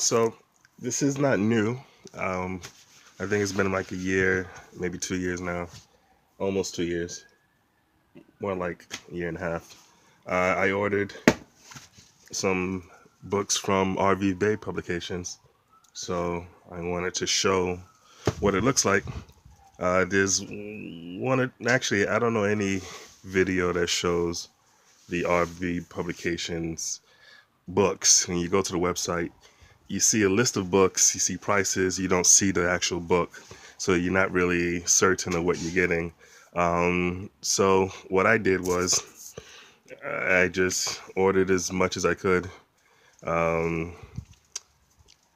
So this is not new. I think it's been like a year, maybe 2 years now, almost 2 years, more like a year and a half. I ordered some books from RVBey publications, so I wanted to show what it looks like. There's one, actually, I don't know any video that shows the RV publications books. When you go to the website, you see a list of books, you see prices, you don't see the actual book. So you're not really certain of what you're getting. So what I did was I just ordered as much as I could um,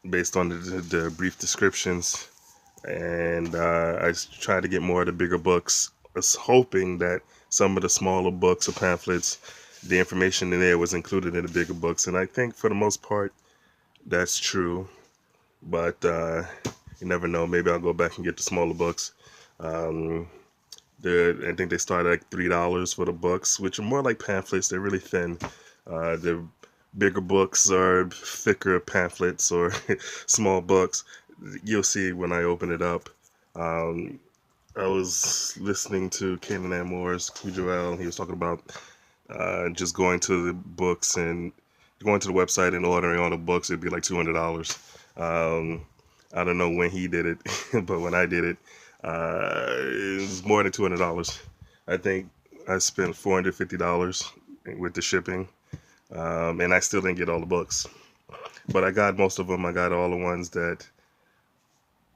based on the brief descriptions. And I tried to get more of the bigger books, was hoping that some of the smaller books or pamphlets, the information in there was included in the bigger books. And I think for the most part, that's true. But you never know. Maybe I'll go back and get the smaller books. Um, I think they start at like $3 for the books, which are more like pamphlets. They're really thin. The bigger books are thicker pamphlets or small books. You'll see when I open it up. Um, I was listening to Canaanland Moore's Joel. He was talking about just going to the books and going to the website and ordering all the books. It'd be like $200. Um, I don't know when he did it, but when I did it, it was more than $200. I think I spent $450 with the shipping, and I still didn't get all the books. But I got most of them. I got all the ones that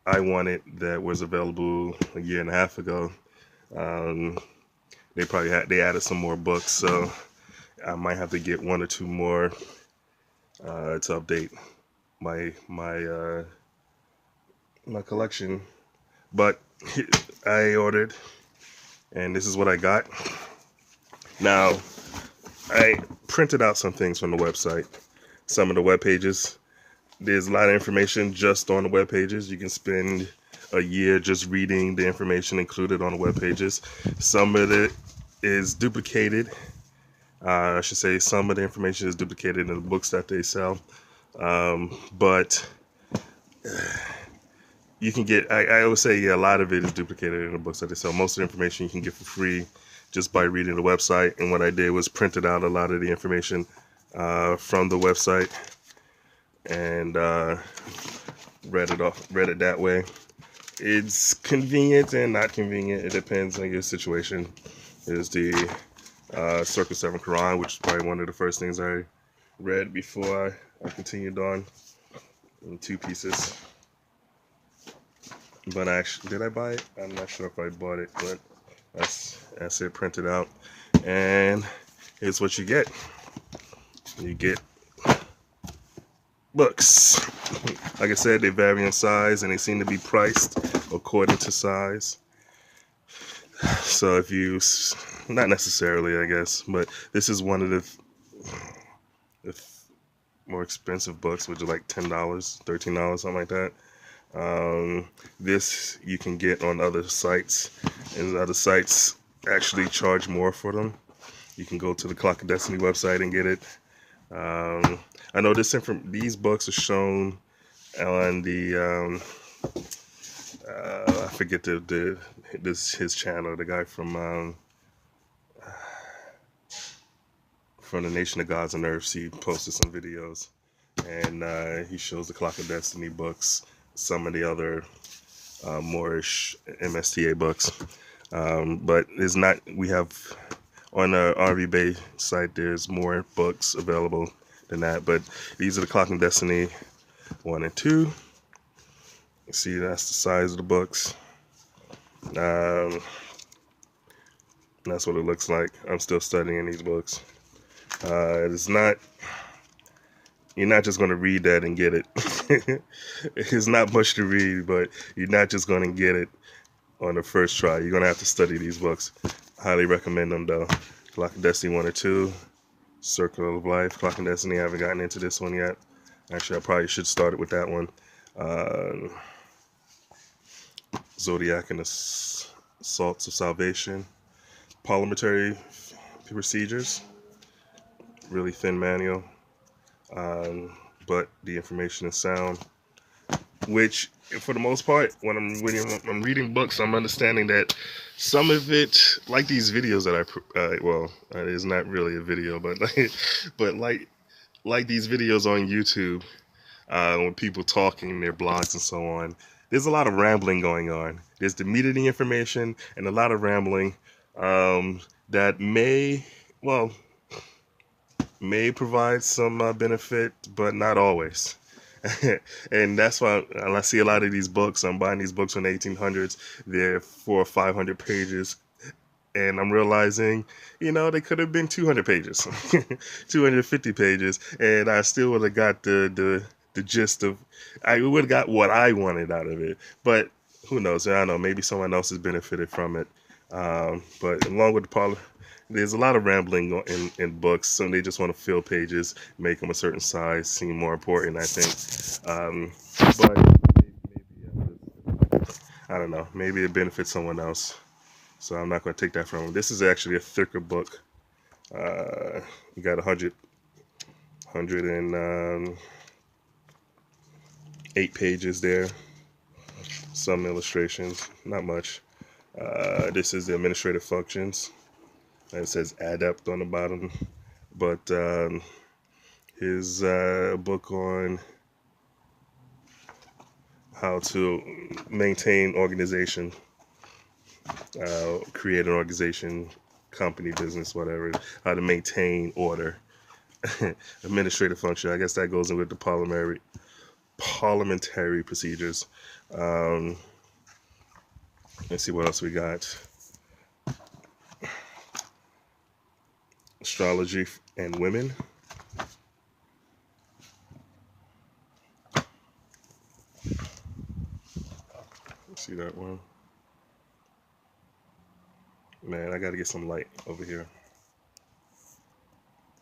I wanted that was available a year and a half ago. Um, they added some more books, so I might have to get one or two more to update my collection. But I ordered, and this is what I got. Now, I printed out some things from the website, some of the web pages. There's a lot of information just on the web pages. You can spend a year just reading the information included on the web pages. Some of it is duplicated. I should say some of the information is duplicated in the books that they sell. But you can get, I would say, yeah, a lot of it is duplicated in the books that they sell. Most of the information you can get for free just by reading the website. And what I did was printed out a lot of the information from the website and read it that way. It's convenient and not convenient. It depends on your situation. There's the Circle 7 Quran, which is probably one of the first things I read before I continued on, in 2 pieces. But actually, did I buy it? I'm not sure if I bought it, but that's it printed out. And here's what you get. You get books. Like I said, they vary in size and they seem to be priced according to size. So if you, not necessarily, I guess, but this is one of the more expensive books, which is like $10, $13, something like that. This you can get on other sites, and other sites actually charge more for them. You can go to the Clock of Destiny website and get it. I know these books are shown on the I forget his channel, the guy from the Nation of Gods and Earths. He posted some videos, and he shows the Clock of Destiny books, some of the other Moorish MSTA books. But it's not, we have on the RVBey site, there's more books available than that. But these are the Clock of Destiny 1 and 2. You see, that's the size of the books. That's what it looks like. I'm still studying these books. It's not, you're not just going to read that and get it. It's not much to read, but you're not just going to get it on the first try. You're going to have to study these books. Highly recommend them, though. Clock of Destiny 1 or 2, Circle of Life, Clock of Destiny. I haven't gotten into this one yet. Actually, I probably should start it with that one. Zodiac and the Salts of Salvation. Parliamentary Procedures. Really thin manual. but the information is sound. Which, for the most part, when I'm reading books, I'm understanding that some of it, like these videos that it's not really a video, but but like these videos on YouTube, when people talking, their blogs and so on. There's a lot of rambling going on. There's the meat of the information and a lot of rambling that may provide some benefit, but not always. And that's why I see a lot of these books. I'm buying these books from the 1800s. They're 400 or 500 pages. And I'm realizing, they could have been 200 pages, 250 pages, and I still would have got the gist of, I would have got what I wanted out of it. But who knows? I don't know. Maybe someone else has benefited from it. But along with there's a lot of rambling in books. Some they just want to fill pages, make them a certain size, seem more important, I think. But maybe, I don't know. Maybe it benefits someone else. So I'm not going to take that from him. This is actually a thicker book. You got 108 pages there. Some illustrations, not much. This is the administrative functions. It says adept on the bottom. But his book on how to maintain organization. Create an organization, company, business, whatever, how to maintain order. Administrative function, I guess that goes in with the parliamentary procedures. Let's see what else we got. Astrology and women. See that one? Man, I gotta get some light over here.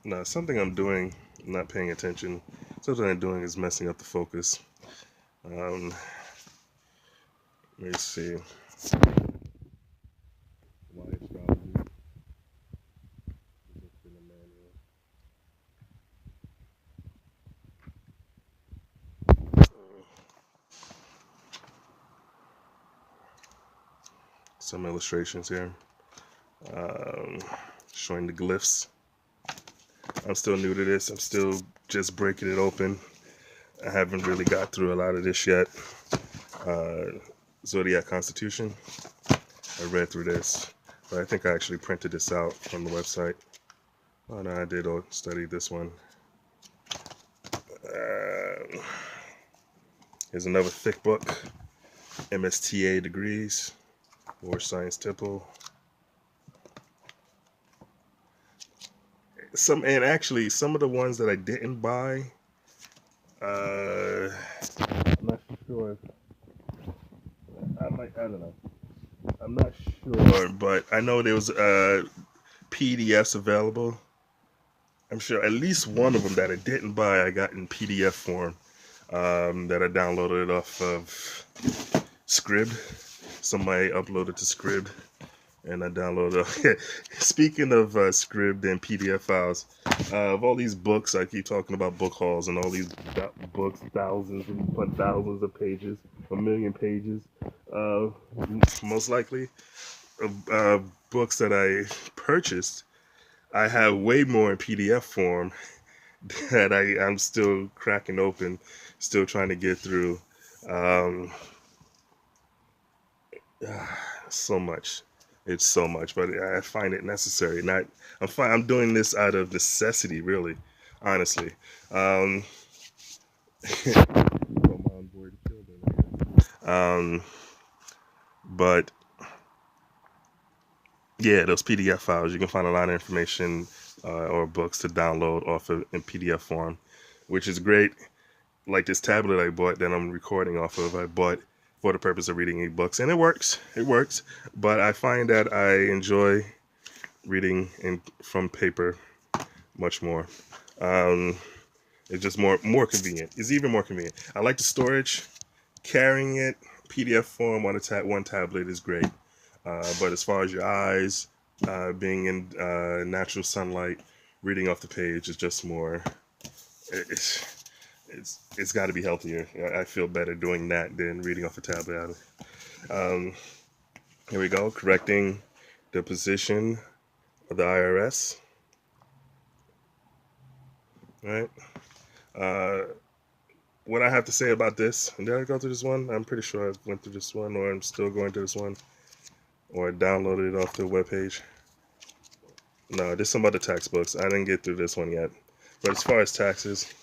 No, something I'm doing, not paying attention. Something I'm doing is messing up the focus. Let me see. Why astrology? It's in the manual. Some illustrations here. Showing the glyphs. I'm still new to this. I'm still just breaking it open. I haven't really got through a lot of this yet. Zodiac Constitution. I read through this, but I think I actually printed this out from the website. Oh no, I did study this one. Here's another thick book. MSTA degrees. War Science Temple. Some of the ones that I didn't buy, I'm not sure. I don't know. I'm not sure, but I know there was PDFs available. I'm sure at least one of them that I didn't buy, I got in PDF form, that I downloaded off of Scrib. Somebody uploaded to Scrib. And I downloaded. Speaking of Scribd and PDF files, of all these books, I keep talking about book hauls and all these books, thousands of pages, 1,000,000 pages, most likely, books that I purchased. I have way more in PDF form that I'm still cracking open, still trying to get through. So much. It's so much, but I find it necessary. I'm doing this out of necessity, really, honestly. But yeah, those PDF files, you can find a lot of information or books to download off of in PDF form, which is great. Like this tablet I bought that I'm recording off of, I bought for the purpose of reading ebooks, and it works. But I find that I enjoy reading from paper much more. It's just more convenient. It's even more convenient. I like the storage. Carrying it PDF form on one tablet is great. But as far as your eyes, being in natural sunlight, reading off the page is just more. it's got to be healthier. I feel better doing that than reading off a tablet. Um, Here we go, correcting the position of the IRS. All right. Uh, what I have to say about this, did I go through this one? I'm pretty sure I went through this one, or I'm still going through this one, or I downloaded it off the webpage. No, this is some other tax books. I didn't get through this one yet. But as far as taxes,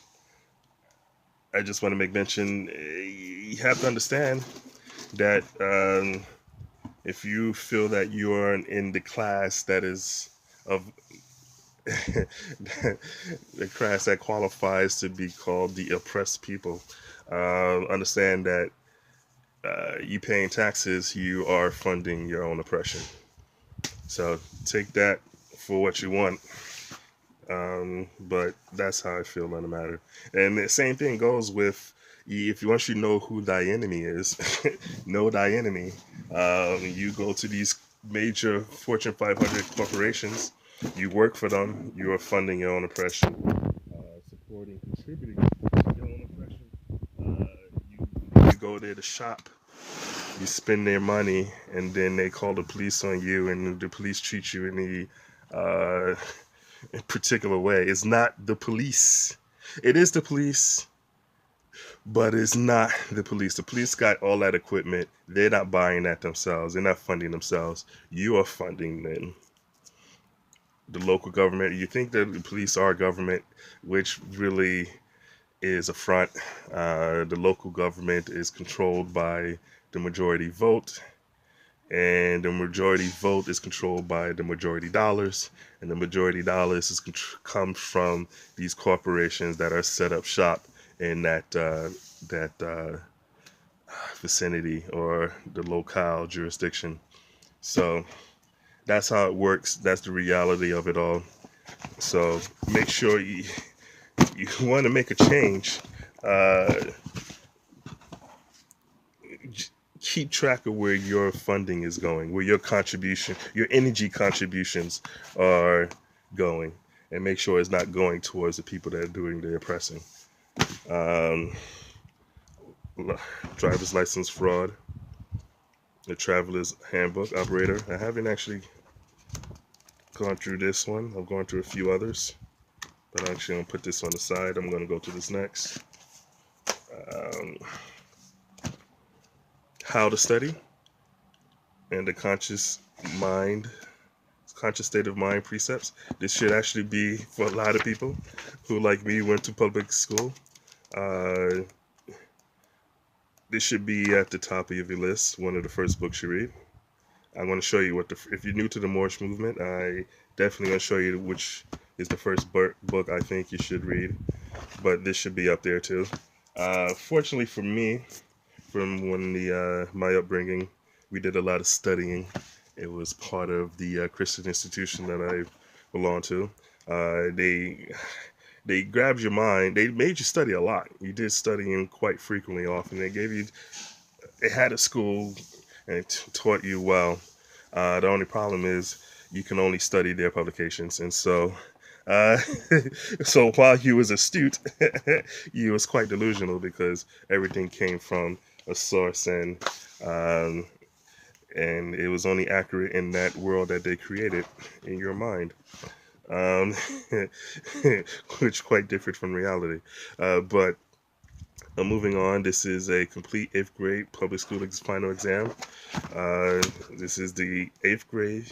I just want to make mention, you have to understand that if you feel that you are in the class that is of the class that qualifies to be called the oppressed people, understand that you paying taxes, you are funding your own oppression. So take that for what you want. But that's how I feel on the matter. And the same thing goes with, if you want you to know who thy enemy is, know thy enemy. You go to these major Fortune 500 corporations, you work for them, you are funding your own oppression, supporting, contributing to your own oppression. You go there to shop, you spend their money, and then they call the police on you, and the police treat you in the particular way. It's not the police. It is the police, but it's not the police. The police got all that equipment. They're not buying that themselves. They're not funding themselves. You are funding them. The local government. You think that the police are government, which really is a front. The local government is controlled by the majority vote, and the majority vote is controlled by the majority dollars, and the majority dollars is comes from these corporations that are set up shop in that vicinity or the locale jurisdiction. So that's how it works. That's the reality of it all. So make sure you want to make a change. Keep track of where your funding is going, where your contribution, your energy contributions are going, and make sure it's not going towards the people that are doing the oppressing. Driver's license fraud, the traveler's handbook operator. I haven't actually gone through this one. I'm going through a few others, but I'm actually going to put this on the side. I'm going to go to this next. How to study and the conscious state of mind precepts. This should actually be for a lot of people who, like me, went to public school. This should be at the top of your list, one of the first books you read. I'm going to show you if you're new to the Moorish movement, I definitely going to show you which is the first book I think you should read, but this should be up there too. Fortunately for me, from when my upbringing, we did a lot of studying. It was part of the Christian institution that I belonged to. They grabbed your mind. They made you study a lot. You did studying quite frequently, often. They had a school and it taught you well. The only problem is you can only study their publications, and so so while you was astute, you was quite delusional because everything came from a source, and it was only accurate in that world that they created in your mind, which quite different from reality. But moving on, this is a complete 8th grade public school final exam. This is the 8th grade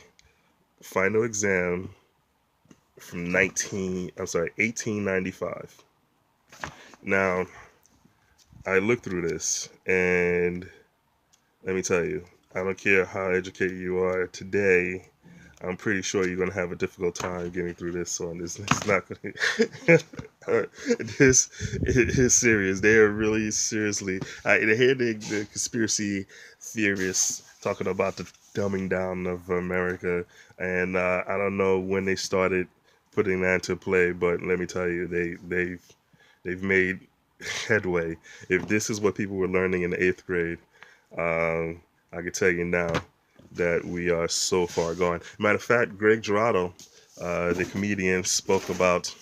final exam from 1895. Now, I looked through this, and let me tell you, I don't care how educated you are today, I'm pretty sure you're going to have a difficult time getting through this one. It's not going to... This is serious. They are really seriously... I hear the conspiracy theorists talking about the dumbing down of America, and I don't know when they started putting that into play, but let me tell you, they've made headway. If this is what people were learning in the 8th grade, I can tell you now that we are so far gone. Matter of fact, Greg Giraldo, the comedian, spoke about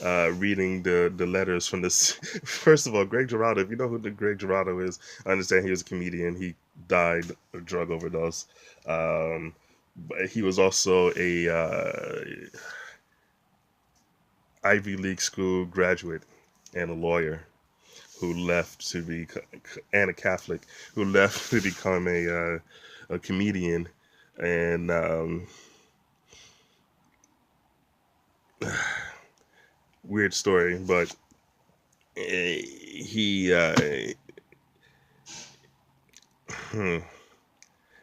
reading the letters from this. First of all, Greg Giraldo. If you know who the Greg Giraldo is, I understand he was a comedian. He died of drug overdose. But he was also a Ivy League school graduate and a lawyer who left to be and a Catholic who left to become a comedian and weird story, but he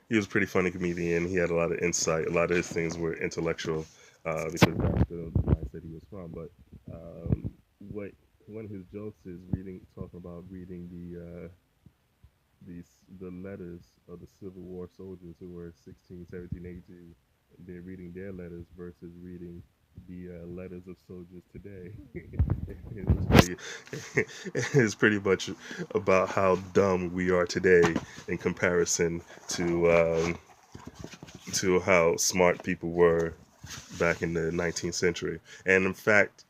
he was a pretty funny comedian. He had a lot of insight. A lot of his things were intellectual because that's the mindset he was from. But what one of his jokes is talking about reading the letters of the Civil War soldiers who were 16, 17, 18. They're reading their letters versus reading the letters of soldiers today. It's pretty much about how dumb we are today in comparison to how smart people were back in the 19th century. And in fact,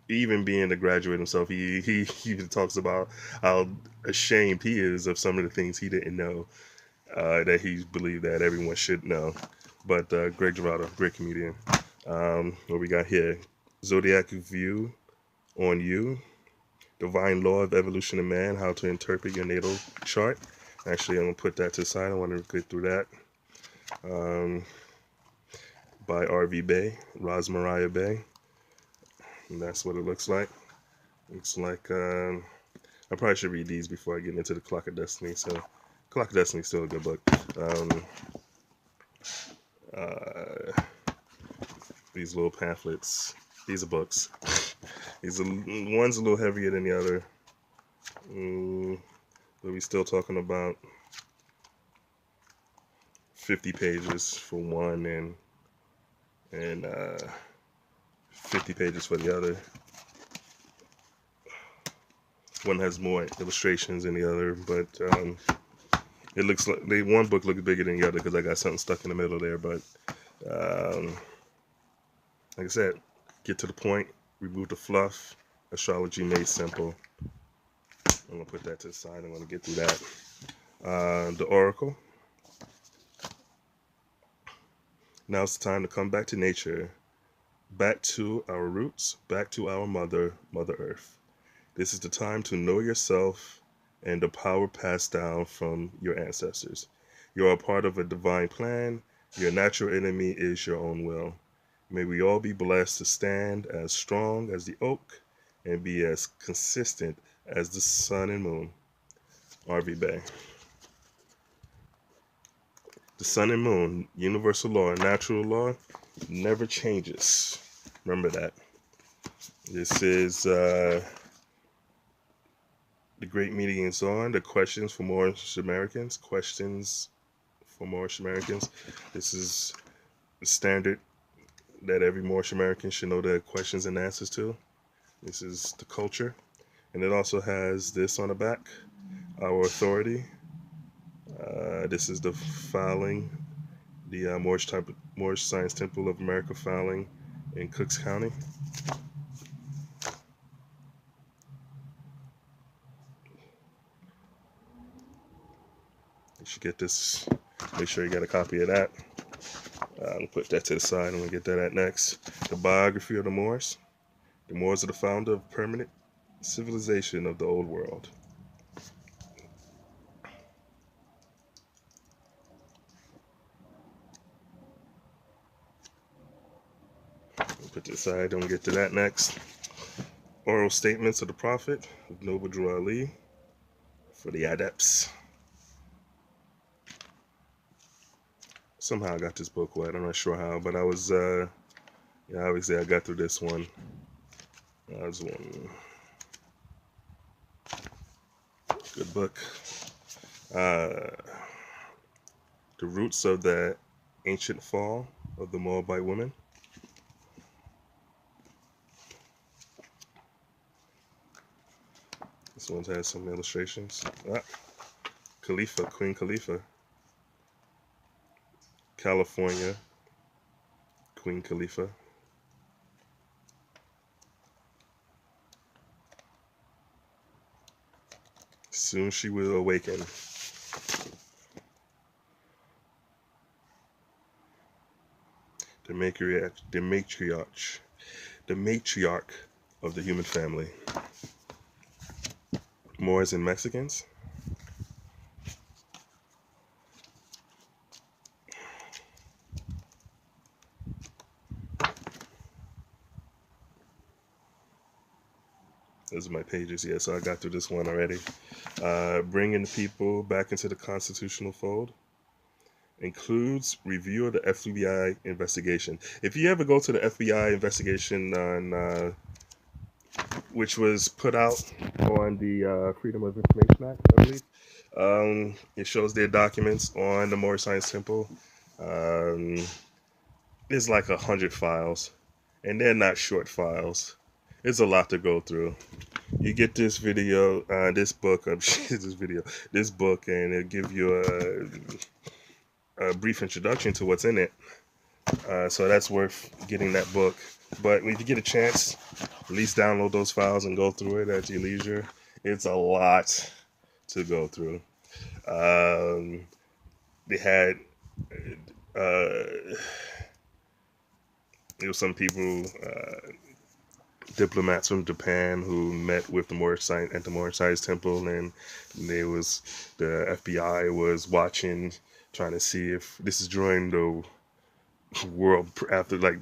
even being a graduate himself, he even talks about how ashamed he is of some of the things he didn't know that he believed that everyone should know. But Greg Giraldo, great comedian. What we got here? Zodiac View on You, Divine Law of Evolution of Man, How to Interpret Your Natal Chart. Actually, I'm going to put that to the side. I want to get through that. By RVBey, Rosmariah Bey. And that's what it looks like. Looks like I probably should read these before I get into the Clock of Destiny. So, Clock of Destiny is still a good book. These little pamphlets. These are books. One's a little heavier than the other. But we're still talking about 50 pages for one and 50 pages for the other. One has more illustrations than the other, but it looks like one book looks bigger than the other because I got something stuck in the middle there. But like I said, get to the point, remove the fluff. Astrology made simple. I'm gonna put that to the side. I'm gonna get through that. The Oracle. Now it's time to come back to nature, back to our roots, back to our Mother Earth. This is the time to know yourself and the power passed down from your ancestors. You are a part of a divine plan. Your natural enemy is your own will. May we all be blessed to stand as strong as the oak and be as consistent as the sun and moon. RVBey. The sun and moon, universal law and natural law, never changes. Remember that. This is the Great Meeting is on. The questions for Moorish Americans. Questions for Moorish Americans. This is the standard that every Moorish American should know the questions and answers to. This is the culture. And it also has this on the back. Our authority. This is the filing. The Moorish Science Temple of America filing in Cooks County. You should get this. Make sure you get a copy of that. I'll put that to the side and we'll get that at next. The biography of the Moors. The Moors are the founder of permanent civilization of the old world. We'll put this aside and we'll get to that next. Oral statements of the Prophet of Noble Drew Ali for the adepts. Somehow I got this book wet. I'm not sure how, but I was, obviously I got through this one. That was one good book. The roots of the ancient fall of the Moabite women. This one has some illustrations. Khalifa, Queen Khalifa. California, Queen Khalifa. Soon she will awaken. The matriarch of the human family. Moors and Mexicans. Those are my pages. Yeah, so I got through this one already. Bringing the people back into the constitutional fold. Includes review of the FBI investigation. If you ever go to the FBI investigation on, which was put out on the Freedom of Information Act, I believe, it shows their documents on the Moorish Science Temple. There's like 100 files, and they're not short files. It's a lot to go through. You get this video, this book, this book, and it'll give you a brief introduction to what's in it. So that's worth getting that book. But if you get a chance, at least download those files and go through it at your leisure. It's a lot to go through. They had there were some people, diplomats from Japan, who met with the Moorish Science Temple, and the FBI was watching, trying to see if this is during the world after like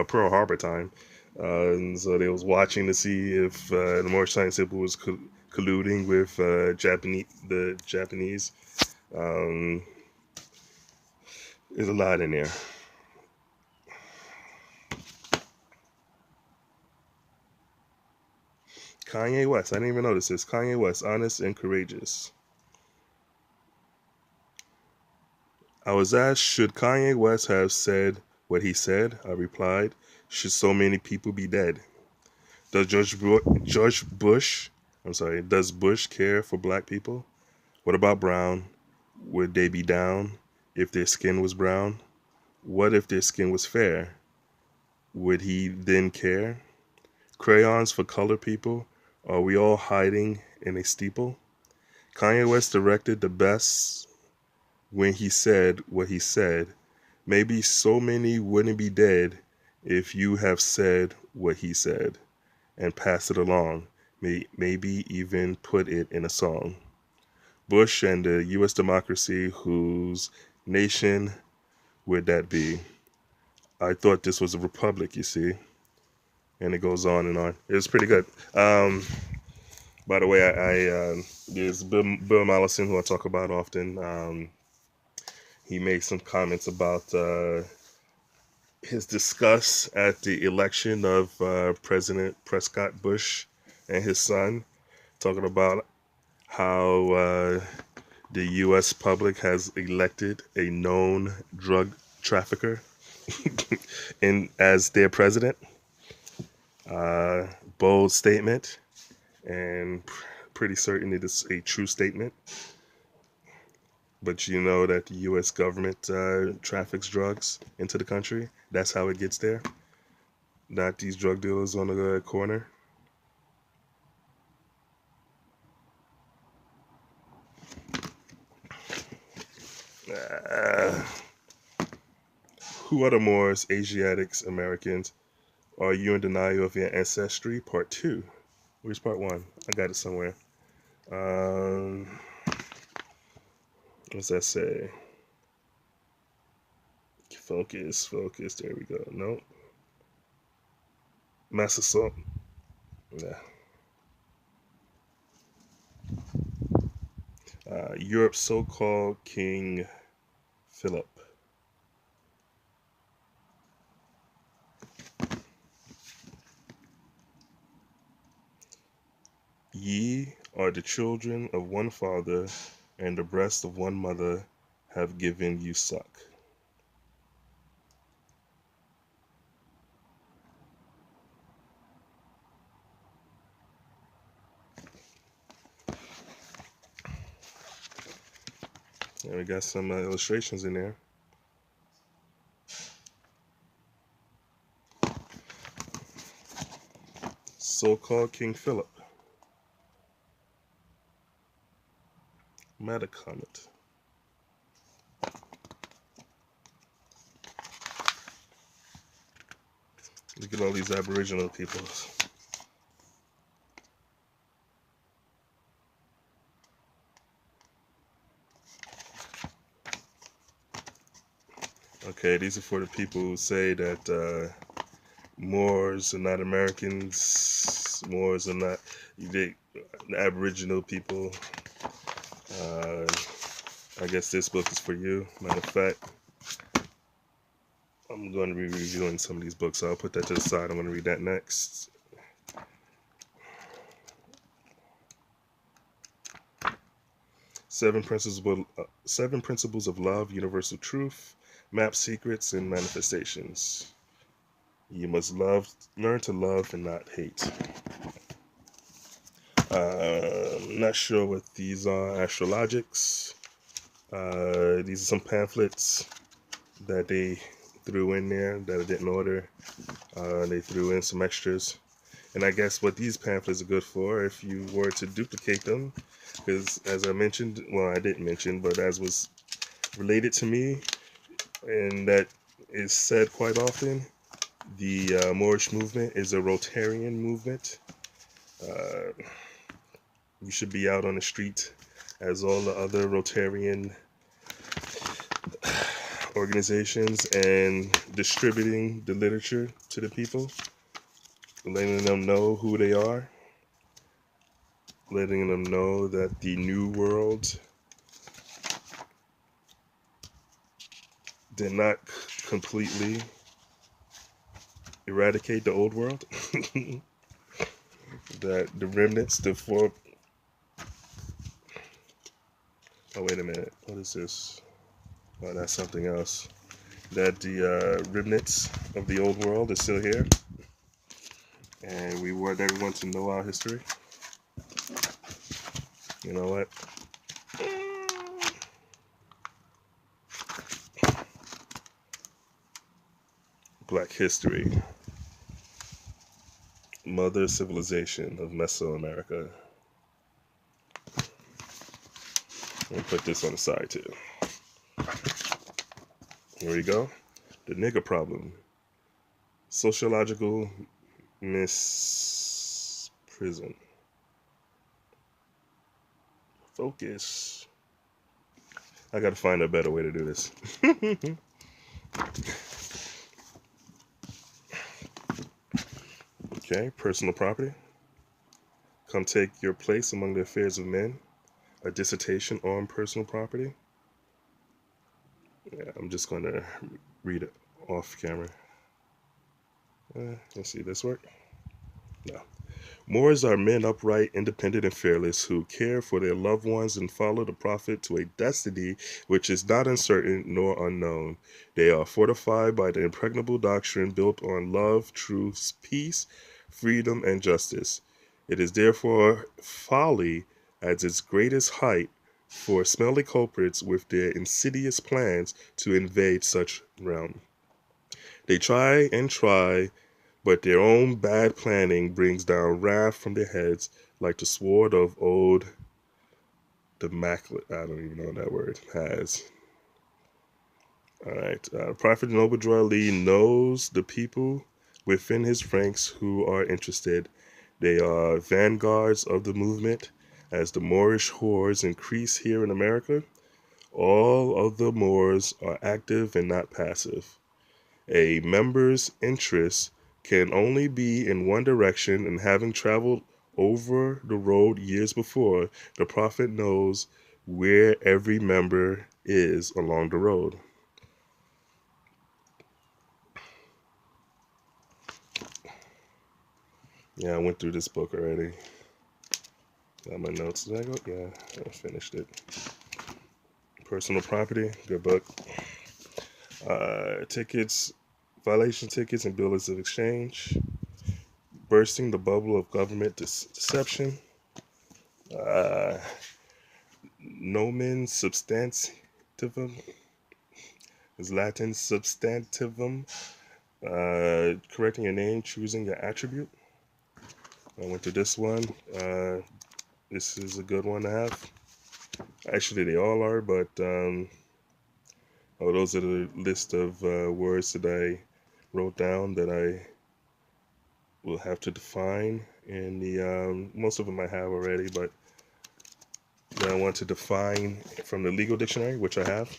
Pearl Harbor time, and so they was watching to see if the Moorish Science Temple was colluding with the Japanese. There's a lot in there. Kanye West. I didn't even notice this. Kanye West, honest and courageous. I was asked, should Kanye West have said what he said? I replied, should so many people be dead? Does does Bush care for black people? What about brown? Would they be down if their skin was brown? What if their skin was fair? Would he then care? Crayons for colored people? Are we all hiding in a steeple? Kanye West directed the best when he said what he said. Maybe so many wouldn't be dead if you have said what he said and pass it along. Maybe even put it in a song. Bush and the U.S. democracy, whose nation would that be? I thought this was a republic, you see. And it goes on and on. It was pretty good. By the way, there's Bill Mollison, who I talk about often. He made some comments about his disgust at the election of President Prescott Bush and his son, talking about how the U.S. public has elected a known drug trafficker as their president. Bold statement, and pretty certain it is a true statement. But you know that the U.S. government traffics drugs into the country. That's how it gets there. Not these drug dealers on the corner. Who are the Moors, Asiatics, Americans? Are you in denial of your ancestry? Part 2. Where's part 1? I got it somewhere. What's that say? Focus. There we go. Nope. Massasoit. Yeah. Europe's so-called King Philip. Ye are the children of one father, and the breast of one mother have given you suck. And we got some illustrations in there. So-called King Philip. Meta comment. Look at all these Aboriginal peoples. Okay, these are for the people who say that Moors are not Americans. Moors are not the Aboriginal people. I guess this book is for you. Matter of fact, I'm going to be reviewing some of these books, so I'll put that to the side. I'm going to read that next. Seven Principles of Love, Universal Truth, Map Secrets and Manifestations. You must learn to love and not hate. I'm not sure what these are. Astrologics. These are some pamphlets that they threw in there that I didn't order. They threw in some extras. And I guess what these pamphlets are good for, if you were to duplicate them, because as I mentioned, well, I didn't mention, but as was related to me, and that is said quite often, the Moorish movement is a Rotarian movement. You should be out on the street as all the other Rotarian organizations and distributing the literature to the people, letting them know who they are, letting them know that the New World did not completely eradicate the Old World, that the remnants, oh, wait a minute, what is this? Oh, that's something else. That the remnants of the Old World is still here, and we want everyone to know our history. You know what? Black history. Mother civilization of Mesoamerica. I'll put this on the side too. Here we go. The nigger problem. Sociological misprison. Focus. I gotta find a better way to do this. Okay, personal property. Come take your place among the affairs of men. A dissertation on personal property. Yeah, I'm just going to read it off camera. Let's see, this work? No. Moors are men upright, independent, and fearless who care for their loved ones and follow the prophet to a destiny which is not uncertain nor unknown. They are fortified by the impregnable doctrine built on love, truth, peace, freedom, and justice. It is therefore folly at its greatest height for smelly culprits with their insidious plans to invade such realm. They try and try, but their own bad planning brings down wrath from their heads like the sword of old Damocles. I don't even know what that word has. All right. Prophet Noble Lee knows the people within his ranks who are interested. They are vanguards of the movement. As the Moorish hordes increase here in America, all of the Moors are active and not passive. A member's interest can only be in one direction, and having traveled over the road years before, the prophet knows where every member is along the road. Yeah, I went through this book already. Got my notes. Did I go? Yeah, I finished it. Personal property, good book. Tickets, violation tickets and bills of exchange. Bursting the bubble of government deception. Nomen substantivum is Latin substantivum. Correcting your name, choosing your attribute. I went to this one. This is a good one to have. Actually, they all are, but those are the list of words that I wrote down that I will have to define. And most of them I have already, but that I want to define from the legal dictionary, which I have,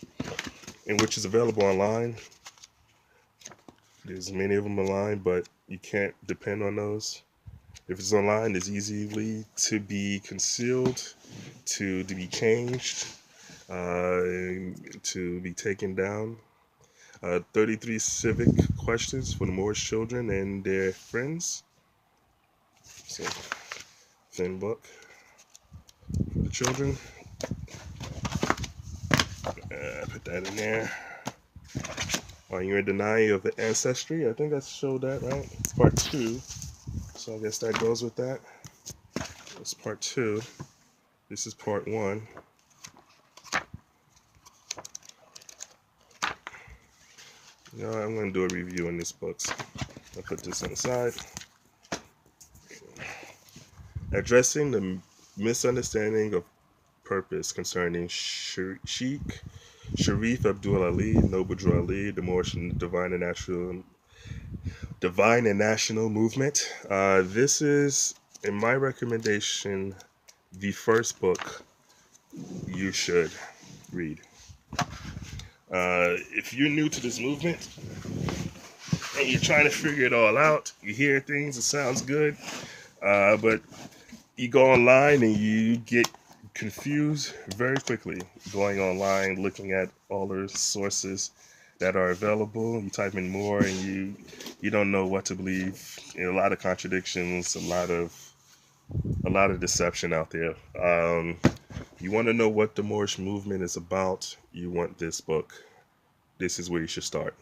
and which is available online. There's many of them online, but you can't depend on those. If it's online, it's easily to be concealed, to be changed, to be taken down. 33 civic questions for the Moorish children and their friends. So, thin book for the children. Put that in there. Are you in denial of the ancestry? I think I showed that, right? It's part 2. So I guess that goes with that. It's part 2. This is part 1. You know, I'm going to do a review on this book. So I'll put this on the side. Addressing the misunderstanding of purpose concerning Sheikh Sharif Abdul Ali, Noble Drew Ali, the Moorish Divine and National Movement. This is, in my recommendation, the first book you should read. If you're new to this movement and you're trying to figure it all out, you hear things, it sounds good, but you go online and you get confused very quickly going online, looking at all the sources that are available. You type in more and you don't know what to believe. A lot of contradictions, a lot of deception out there. You want to know what the Moorish movement is about, you want this book. This is where you should start.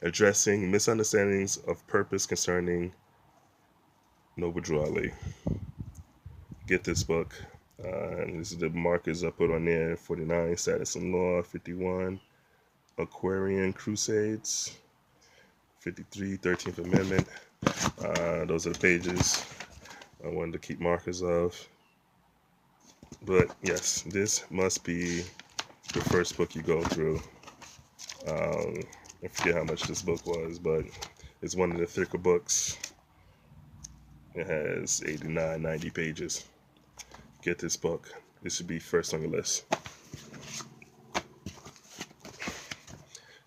Addressing misunderstandings of purpose concerning Noble Drew Ali. Get this book. And this is the markers I put on there. 49, Status and Law. 51, Aquarian Crusades. 53, 13th Amendment. Those are the pages I wanted to keep markers of. But yes, this must be the first book you go through. I forget how much this book was, but it's one of the thicker books. It has 89, 90 pages. Get this book. This should be first on your list.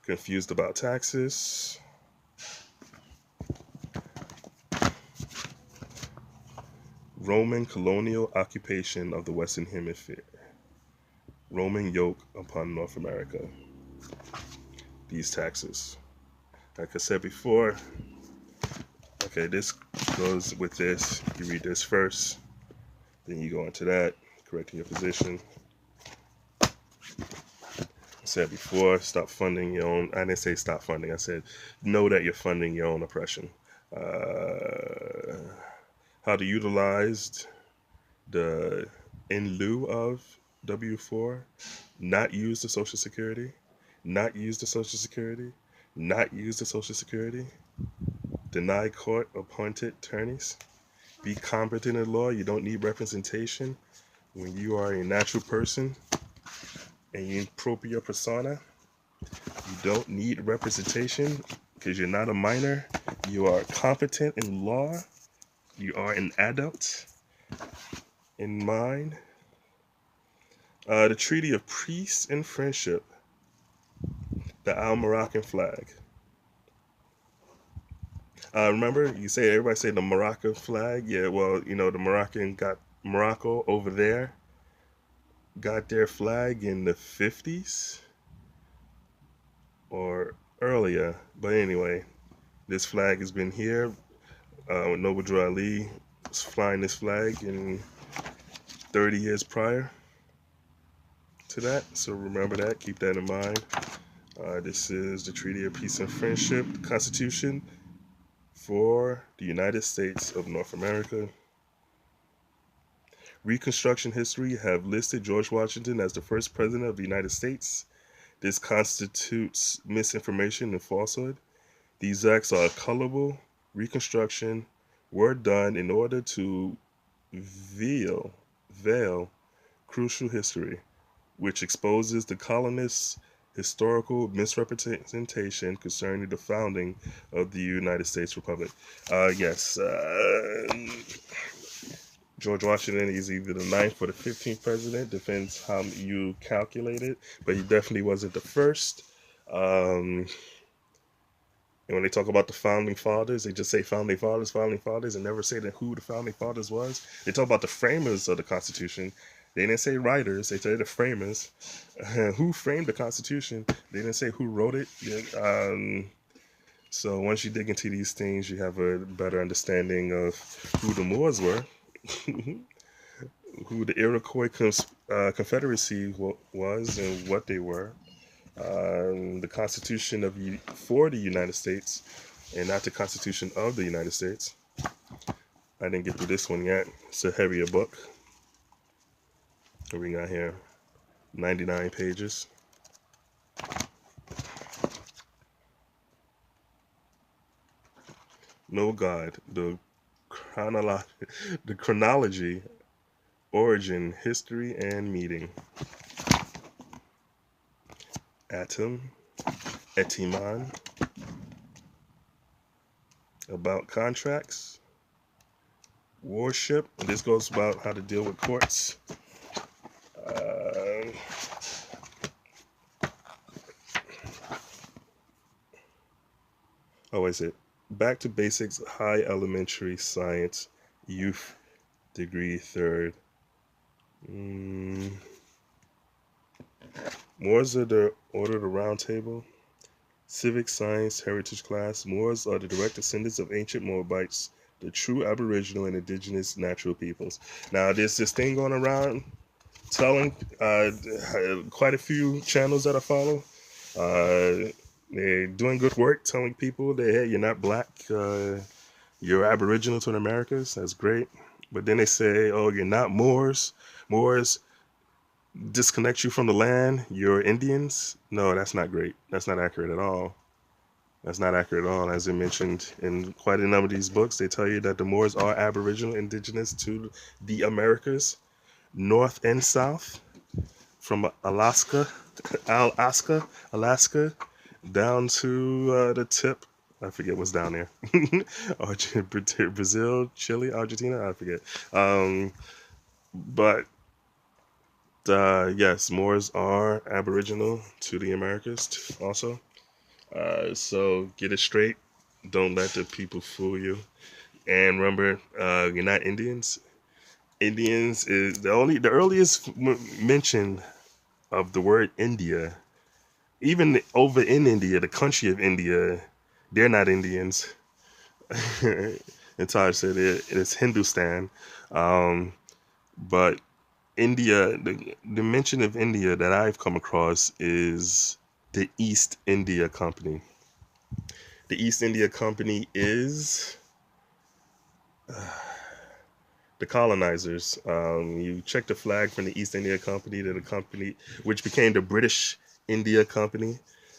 Confused about taxes. Roman colonial occupation of the Western Hemisphere. Roman yoke upon North America. These taxes. Like I said before, okay, this goes with this. You read this first, then you go into that, correcting your position. I said before, stop funding your own. I didn't say stop funding. I said know that you're funding your own oppression. How to utilize the in lieu of W4, not use the Social Security, not use the Social Security, not use the Social Security, deny court-appointed attorneys, be competent in law. You don't need representation when you are a natural person and you impropria persona. You don't need representation because you're not a minor. You are competent in law. You are an adult in mind. The Treaty of Peace and Friendship. The Moroccan flag. Remember, everybody say the Moroccan flag. Yeah, well, you know, the Morocco over there got their flag in the 50s or earlier. But anyway, this flag has been here. Noble Drew Ali was flying this flag in 30 years prior to that. So remember that. Keep that in mind. This is the Treaty of Peace and Friendship, the Constitution for the United States of North America. Reconstruction history have listed George Washington as the first president of the United States. This constitutes misinformation and falsehood. These acts are colorable. Reconstruction were done in order to veil crucial history. which exposes the colonists' historical misrepresentation concerning the founding of the United States Republic. Yes, George Washington is either the 9th or the 15th president, depends how you calculate it, but he definitely wasn't the first. And when they talk about the founding fathers, they just say founding fathers, and never say that who the founding fathers was. They talk about the framers of the Constitution. They didn't say writers, they say the framers. Who framed the Constitution? They didn't say who wrote it. So once you dig into these things, you have a better understanding of who the Moors were, who the Iroquois Confederacy was, and what they were. The Constitution for the United States, and not the Constitution of the United States. I didn't get through this one yet. It's a heavier book. We got here 99 pages. No God, the chronology, origin, history, and meeting. Atom, Etiman, about contracts, warship. This goes about how to deal with courts. Is it Back to Basics, High Elementary Science, Youth Degree, 3rd. Moors are the Order of the Round Table. Civic Science Heritage Class. Moors are the direct descendants of ancient Moabites, the true Aboriginal and Indigenous natural peoples. Now, there's this thing going around telling quite a few channels that I follow. They're doing good work telling people that, hey, you're not black, you're Aboriginal to the Americas. That's great. But then they say, oh, you're not Moors. Moors disconnect you from the land. You're Indians. No, that's not great. That's not accurate at all. That's not accurate at all. As I mentioned in quite a number of these books, they tell you that the Moors are Aboriginal, indigenous to the Americas, north and south, from Alaska, Alaska, down to the tip. I forget what's down there. Brazil, Chile, Argentina. I forget. But yes, Moors are Aboriginal to the Americas also. So get it straight. Don't let the people fool you. And remember, you're not Indians. Indians is the earliest mention of the word India. Even over in India, the country of India, they're not Indians. And Taj said it's Hindustan. But India, the mention of India that I've come across is the East India Company. The East India Company is the colonizers. You check the flag from the East India Company, to the company which became the British India Company.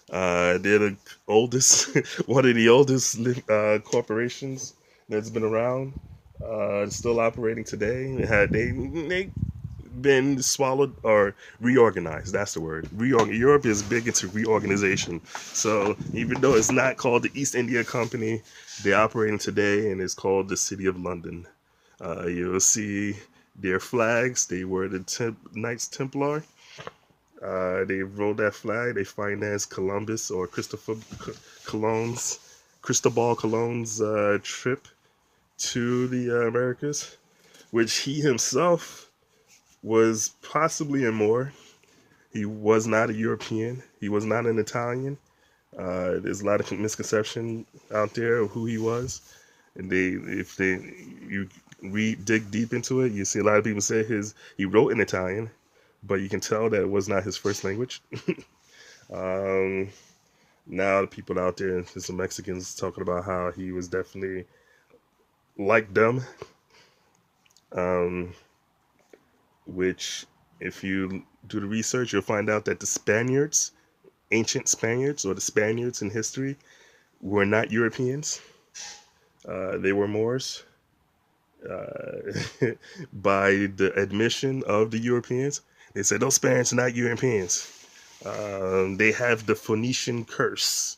They're the oldest, one of the oldest corporations that's been around. Still operating today. They been swallowed or reorganized. That's the word. Europe is big into reorganization. So even though it's not called the East India Company, they're operating today, and it's called the City of London. You'll see their flags. They were the Knights Templar. They rolled that flag. They financed Columbus or Cristobal Colon's trip to the Americas, which he himself was possibly a Moor. He was not a European. He was not an Italian. There's a lot of misconception out there of who he was, and you dig deep into it, you see a lot of people say he wrote in Italian, but you can tell that it was not his first language. Now the people out there, some Mexicans, talking about how he was definitely like them. Which, if you do the research, you'll find out that the Spaniards, ancient Spaniards, or the Spaniards in history, were not Europeans. They were Moors. By the admission of the Europeans, It said those Spaniards are not Europeans. They have the Phoenician curse.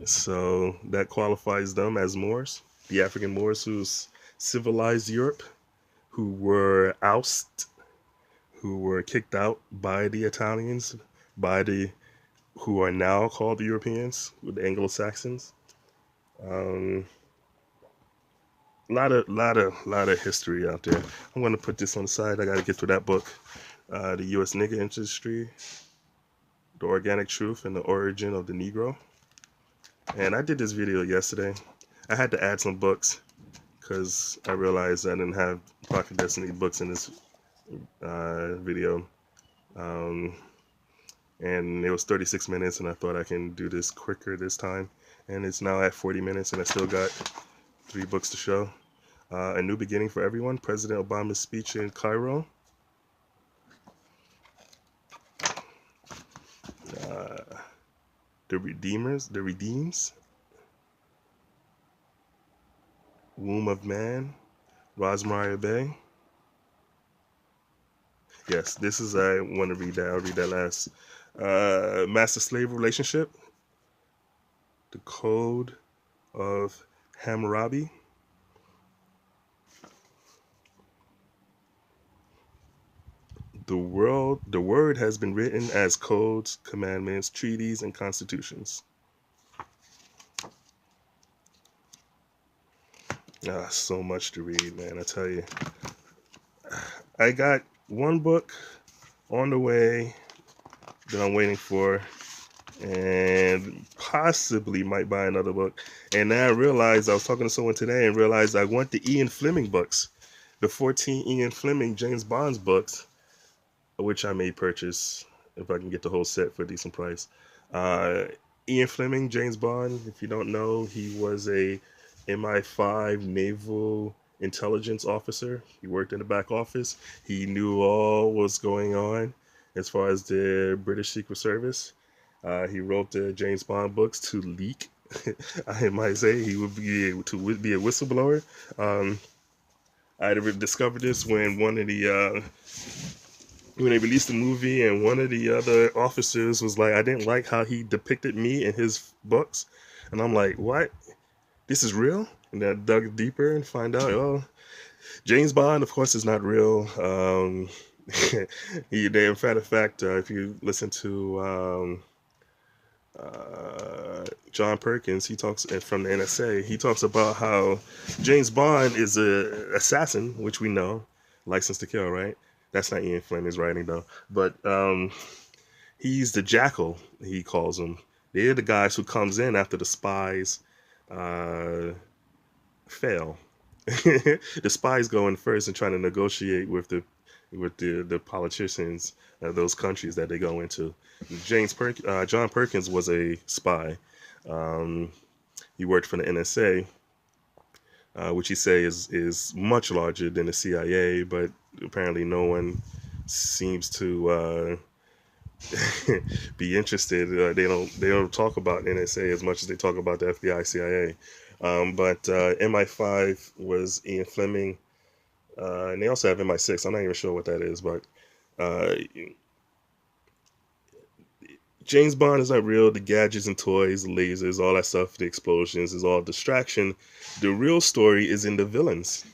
So that qualifies them as Moors, the African Moors who civilized Europe, who were who were kicked out by the Italians, by the who are now called the Europeans, with the Anglo-Saxons. Um, lot of history out there. I'm gonna put this on the side. I gotta get through that book. The U.S. Nigger Industry, The Organic Truth and the Origin of the Negro. And I did this video yesterday. I had to add some books because I realized I didn't have Pocket Destiny books in this video. And it was 36 minutes, and I thought I can do this quicker this time. And it's now at 40 minutes, and I still got 3 books to show. A New Beginning for Everyone, President Obama's speech in Cairo. The Redeems, Womb of Man, RVBey. Yes, this is, I want to read that. I'll read that last. Master-slave relationship, The Code of Hammurabi. The word has been written as codes, commandments, treaties, and constitutions. So much to read, man, I tell you. I got one book on the way that I'm waiting for, and possibly might buy another book. And then I realized, I was talking to someone today and realized I want the Ian Fleming books, the 14 Ian Fleming James Bond's books, which I may purchase if I can get the whole set for a decent price. Ian Fleming, James Bond, if you don't know, he was a MI5 naval intelligence officer. He worked in the back office. He knew all what's going on as far as the British Secret Service. He wrote the James Bond books to leak. I might say he would be able to be a whistleblower. I discovered this when when they released the movie, and one of the other officers was like, I didn't like how he depicted me in his books. And I'm like, what? This is real? And then I dug deeper and find out, oh, James Bond, of course, is not real. In fact, if you listen to John Perkins, he talks from the NSA, he talks about how James Bond is a assassin, which we know, License to Kill, right? That's not Ian Fleming's writing, though. But he's the jackal, he calls them. They're the guys who comes in after the spies fail. The spies go in first and trying to negotiate with the politicians of those countries that they go into. John Perkins was a spy. He worked for the NSA, which he say is much larger than the CIA, but apparently no one seems to be interested. They don't talk about NSA as much as they talk about the FBI, CIA. But MI5 was Ian Fleming, and they also have MI6. I'm not even sure what that is, but James Bond is not real. The gadgets and toys, the lasers, all that stuff, the explosions is all distraction. The real story is in the villains.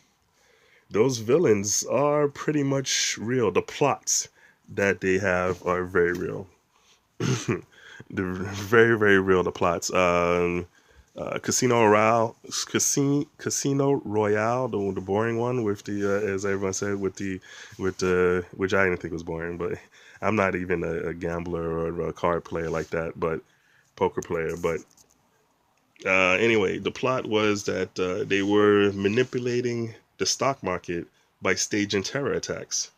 Those villains are pretty much real. The plots that they have are very real. They're very, very real, the plots. Casino Royale, the boring one with the, as everyone said, with the, which I didn't think was boring, but I'm not even a gambler or a card player like that, but poker player. But anyway, the plot was that they were manipulating the stock market by staging terror attacks.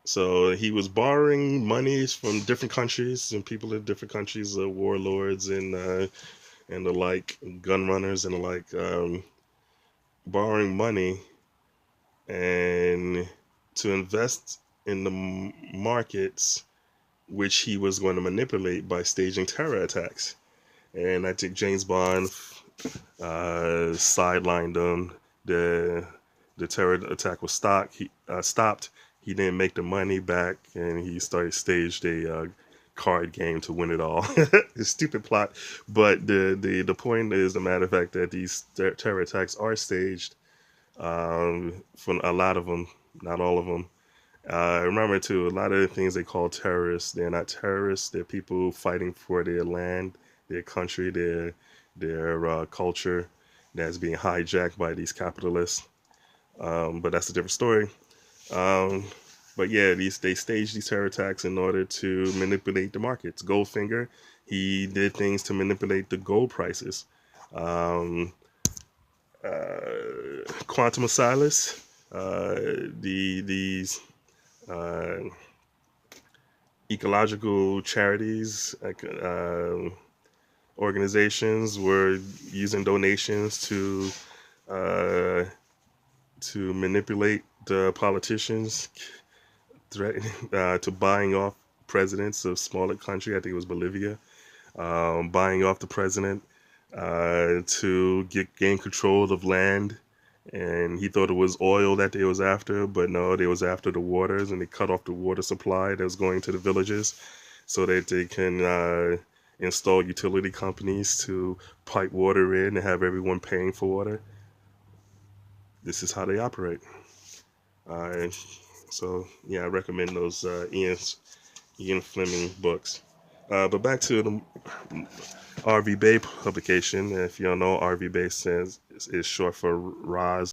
So he was borrowing monies from different countries and people in different countries, warlords and the like, gun runners and the like, borrowing money and to invest in the markets, which he was going to manipulate by staging terror attacks. And I think James Bond sidelined them. The terror attack was stopped. he didn't make the money back, and he staged a card game to win it all. It's a stupid plot, but the point is the matter of fact that these terror attacks are staged. For a lot of them, not all of them. Remember too, a lot of the things they call terrorists, they're not terrorists. They're people fighting for their land, their country, their culture that's being hijacked by these capitalists. But that's a different story. Um, but yeah, they staged these terror attacks in order to manipulate the markets. Goldfinger, he did things to manipulate the gold prices. Um, Quantum of Solace, these uh, ecological charities, organizations were using donations uh, to manipulate the politicians, threatening to buying off presidents of smaller country. I think it was Bolivia, buying off the president to gain control of land. And he thought it was oil that they was after, but no, they was after the waters, and they cut off the water supply that was going to the villages so that they can install utility companies to pipe water in and have everyone paying for water. This is how they operate. Uh, so yeah, I recommend those Ian Fleming books. But back to the RVBey publication. If you don't know, RVBey is short for Roz